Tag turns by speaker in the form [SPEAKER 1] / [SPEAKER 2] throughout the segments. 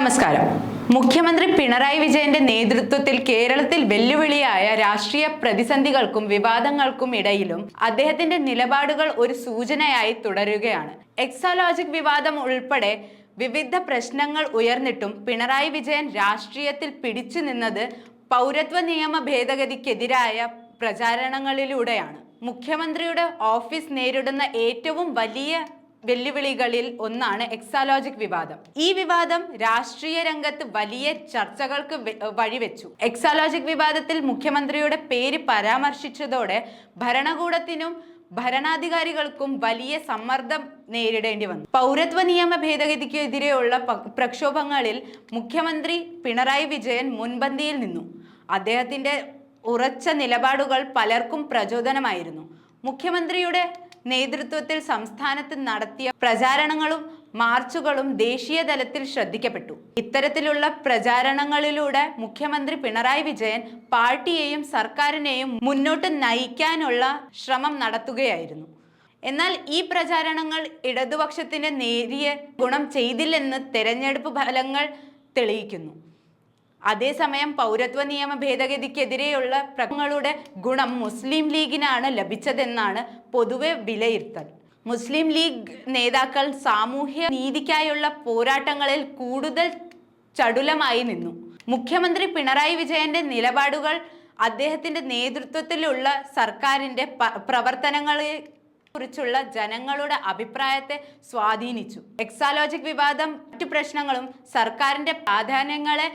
[SPEAKER 1] നമസ്കാരം. മുഖ്യമന്ത്രി പിണറായി വിജയന്റെ നേതൃത്വത്തിൽ കേരളത്തിൽ വെല്ലുവിളിയായ രാഷ്ട്രീയ പ്രതിസന്ധികൾക്കും വിവാദങ്ങൾക്കും ഇടയിലും അദ്ദേഹത്തിന്റെ നിലപാടുകൾ ഒരു സൂചനയായി തുടരുകയാണ്. എക്സാലോജിക് വിവാദം ഉൾപ്പെടെ വിവിധ പ്രശ്നങ്ങൾ ഉയർന്നിട്ടും പിണറായി വിജയൻ രാഷ്ട്രീയത്തിൽ പിടിച്ചു നിന്നത് പൗരത്വ നിയമ ഭേദഗതിക്കെതിരായ പ്രചാരണങ്ങളിലൂടെയാണ്. മുഖ്യമന്ത്രിയുടെ ഓഫീസ് നേരിടുന്ന ഏറ്റവും വലിയ വെല്ലുവിളികളിൽ ഒന്നാണ് എക്സാലോജിക് വിവാദം. ഈ വിവാദം രാഷ്ട്രീയ രംഗത്ത് വലിയ ചർച്ചകൾക്ക് വഴിവെച്ചു. എക്സാലോജിക് വിവാദത്തിൽ മുഖ്യമന്ത്രിയുടെ പേര് പരാമർശിച്ചതോടെ ഭരണകൂടത്തിനും ഭരണാധികാരികൾക്കും വലിയ സമ്മർദ്ദം നേരിടേണ്ടി വന്നു. പൗരത്വ നിയമ ഭേദഗതിക്കെതിരെയുള്ള പ്രക്ഷോഭങ്ങളിൽ മുഖ്യമന്ത്രി പിണറായി വിജയൻ മുൻപന്തിയിൽ നിന്നു. അദ്ദേഹത്തിന്റെ ഉറച്ച നിലപാടുകൾ പലർക്കും പ്രചോദനമായിരുന്നു. മുഖ്യമന്ത്രിയുടെ നേതൃത്വത്തിൽ സംസ്ഥാനത്ത് നടത്തിയ പ്രചാരണങ്ങളും മാർച്ചുകളും ദേശീയ തലത്തിൽ ശ്രദ്ധിക്കപ്പെട്ടു. ഇത്തരത്തിലുള്ള പ്രചാരണങ്ങളിലൂടെ മുഖ്യമന്ത്രി പിണറായി വിജയൻ പാർട്ടിയെയും സർക്കാരിനെയും മുന്നോട്ട് നയിക്കാനുള്ള ശ്രമം നടത്തുകയായിരുന്നു. എന്നാൽ ഈ പ്രചാരണങ്ങൾ ഇടതുപക്ഷത്തിന് നേരിയ ഗുണം ചെയ്തില്ലെന്ന് തെരഞ്ഞെടുപ്പ് ഫലങ്ങൾ തെളിയിക്കുന്നു. അതേസമയം പൗരത്വ നിയമ ഭേദഗതിക്കെതിരെയുള്ള പ്രശ്നങ്ങളുടെ ഗുണം മുസ്ലിം ലീഗിനാണ് ലഭിച്ചതെന്നാണ് പൊതുവെ വിലയിരുത്തൽ. മുസ്ലിം ലീഗ് നേതാക്കൾ സാമൂഹ്യ നീതിക്കായുള്ള പോരാട്ടങ്ങളിൽ കൂടുതൽ ചടുലമായി നിന്നു. മുഖ്യമന്ത്രി പിണറായി വിജയന്റെ നിലപാടുകൾ അദ്ദേഹത്തിന്റെ നേതൃത്വത്തിലുള്ള സർക്കാരിന്റെ പ്രവർത്തനങ്ങളെ കുറിച്ചുള്ള ജനങ്ങളുടെ അഭിപ്രായത്തെ സ്വാധീനിച്ചു. എക്സാലോജിക് വിവാദം മറ്റു പ്രശ്നങ്ങളും സർക്കാരിന്റെ പ്രാധാന്യങ്ങളെ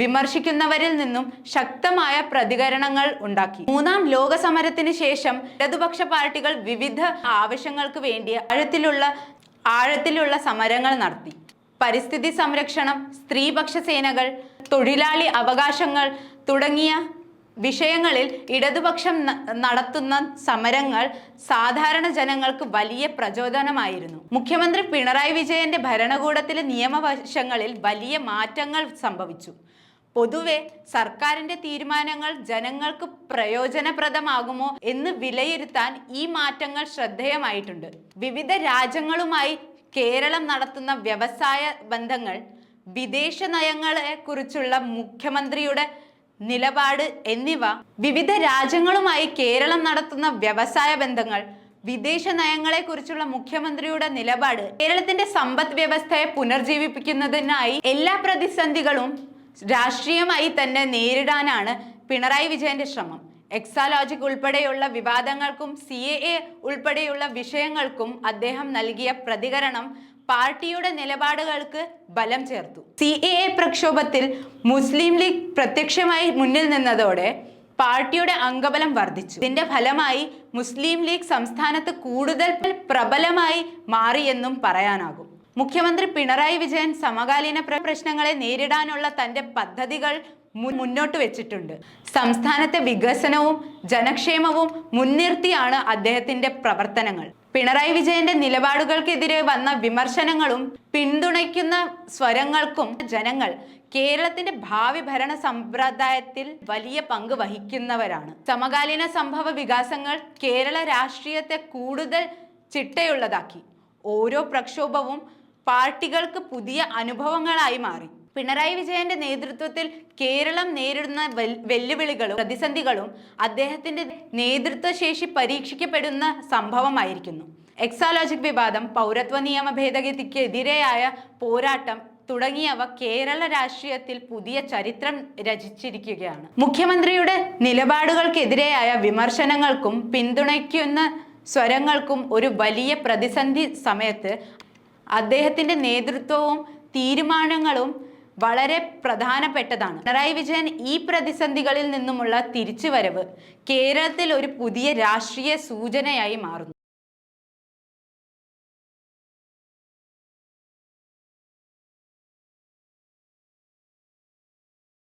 [SPEAKER 1] വിമർശിക്കുന്നവരിൽ നിന്നും ശക്തമായ പ്രതികരണങ്ങൾ ഉണ്ടാക്കി. മൂന്നാം ലോക സമരത്തിന് ശേഷം ഇടതുപക്ഷ പാർട്ടികൾ വിവിധ ആവശ്യങ്ങൾക്ക് വേണ്ടി ആഴത്തിലുള്ള സമരങ്ങൾ നടത്തി. പരിസ്ഥിതി സംരക്ഷണം, സ്ത്രീപക്ഷ സേനകൾ, തൊഴിലാളി അവകാശങ്ങൾ തുടങ്ങിയ വിഷയങ്ങളിൽ ഇടതുപക്ഷം നടത്തുന്ന സമരങ്ങൾ സാധാരണ ജനങ്ങൾക്ക് വലിയ പ്രചോദനമായിരുന്നു. മുഖ്യമന്ത്രി പിണറായി വിജയന്റെ ഭരണകൂടത്തിലെ നിയമവശങ്ങളിൽ വലിയ മാറ്റങ്ങൾ സംഭവിച്ചു. പൊതുവെ സർക്കാരിന്റെ തീരുമാനങ്ങൾ ജനങ്ങൾക്ക് പ്രയോജനപ്രദമാകുമോ എന്ന് വിലയിരുത്താൻ ഈ മാറ്റങ്ങൾ ശ്രദ്ധേയമായിട്ടുണ്ട്. വിവിധ രാജ്യങ്ങളുമായി കേരളം നടത്തുന്ന വ്യവസായ ബന്ധങ്ങൾ, വിദേശ നയങ്ങളെ കുറിച്ചുള്ള മുഖ്യമന്ത്രിയുടെ നിലപാട് എന്നിവ, വിവിധ രാജ്യങ്ങളുമായി കേരളം നടത്തുന്ന വ്യവസായ ബന്ധങ്ങൾ, വിദേശ നയങ്ങളെ കുറിച്ചുള്ള മുഖ്യമന്ത്രിയുടെ നിലപാട്, കേരളത്തിന്റെ സമ്പദ് വ്യവസ്ഥയെ പുനർജീവിപ്പിക്കുന്നതിനായി എല്ലാ പ്രതിസന്ധികളും രാഷ്ട്രീയമായി തന്നെ നേരിടാനാണ് പിണറായി വിജയന്റെ ശ്രമം. എക്സാലോജിക് ഉൾപ്പെടെയുള്ള വിവാദങ്ങൾക്കും CAA ഉൾപ്പെടെയുള്ള വിഷയങ്ങൾക്കും അദ്ദേഹം നൽകിയ പ്രതികരണം പാർട്ടിയുടെ നിലപാടുകൾക്ക് ബലം ചേർത്തു. CAA പ്രക്ഷോഭത്തിൽ മുസ്ലിം ലീഗ് പ്രത്യക്ഷമായി മുന്നിൽ നിന്നതോടെ പാർട്ടിയുടെ അംഗബലം വർദ്ധിച്ചു. ഇതിന്റെ ഫലമായി മുസ്ലിം ലീഗ് സംസ്ഥാനത്ത് കൂടുതൽ പ്രബലമായി മാറിയെന്നും പറയാനാകും. മുഖ്യമന്ത്രി പിണറായി വിജയൻ സമകാലീന പ്രശ്നങ്ങളെ നേരിടാനുള്ള തന്റെ പദ്ധതികൾ മുന്നോട്ട് വെച്ചിട്ടുണ്ട്. സംസ്ഥാനത്തെ വികസനവും ജനക്ഷേമവും മുൻനിർത്തിയാണ് അദ്ദേഹത്തിന്റെ പ്രവർത്തനങ്ങൾ. പിണറായി വിജയന്റെ നിലപാടുകൾക്കെതിരെ വന്ന വിമർശനങ്ങളും പിന്തുണയ്ക്കുന്ന സ്വരങ്ങൾക്കും ജനങ്ങൾ കേരളത്തിന്റെ ഭാവി ഭരണ സമ്പ്രദായത്തിൽ വലിയ പങ്ക് വഹിക്കുന്നവരാണ്. സമകാലീന സംഭവ വികാസങ്ങൾ കേരള രാഷ്ട്രീയത്തെ കൂടുതൽ ചിട്ടയുള്ളതാക്കി. ഓരോ പ്രക്ഷോഭവും പാർട്ടികൾക്ക് പുതിയ അനുഭവങ്ങളായി മാറി. പിണറായി വിജയന്റെ നേതൃത്വത്തിൽ കേരളം നേരിടുന്ന വെല്ലുവിളികളും പ്രതിസന്ധികളും അദ്ദേഹത്തിന്റെ നേതൃത്വശേഷി പരീക്ഷിക്കപ്പെടുന്ന സംഭവമായിരിക്കുന്നു. എക്സാലോജിക് വിവാദം, പൗരത്വ നിയമ ഭേദഗതിക്കെതിരെയായ പോരാട്ടം തുടങ്ങിയവ കേരള രാഷ്ട്രീയത്തിൽ പുതിയ ചരിത്രം രചിച്ചിരിക്കുകയാണ്. മുഖ്യമന്ത്രിയുടെ നിലപാടുകൾക്കെതിരെയായ വിമർശനങ്ങൾക്കും പിന്തുണയ്ക്കുന്ന സ്വരങ്ങൾക്കും ഒരു വലിയ പ്രതിസന്ധി സമയത്ത് അദ്ദേഹത്തിന്റെ നേതൃത്വവും തീരുമാനങ്ങളും വളരെ പ്രധാനപ്പെട്ടതാണ്. പിണറായി വിജയൻ ഈ പ്രതിസന്ധികളിൽ നിന്നുമുള്ള തിരിച്ചുവരവ് കേരളത്തിൽ ഒരു പുതിയ രാഷ്ട്രീയ സൂചനയായി മാറുന്നു.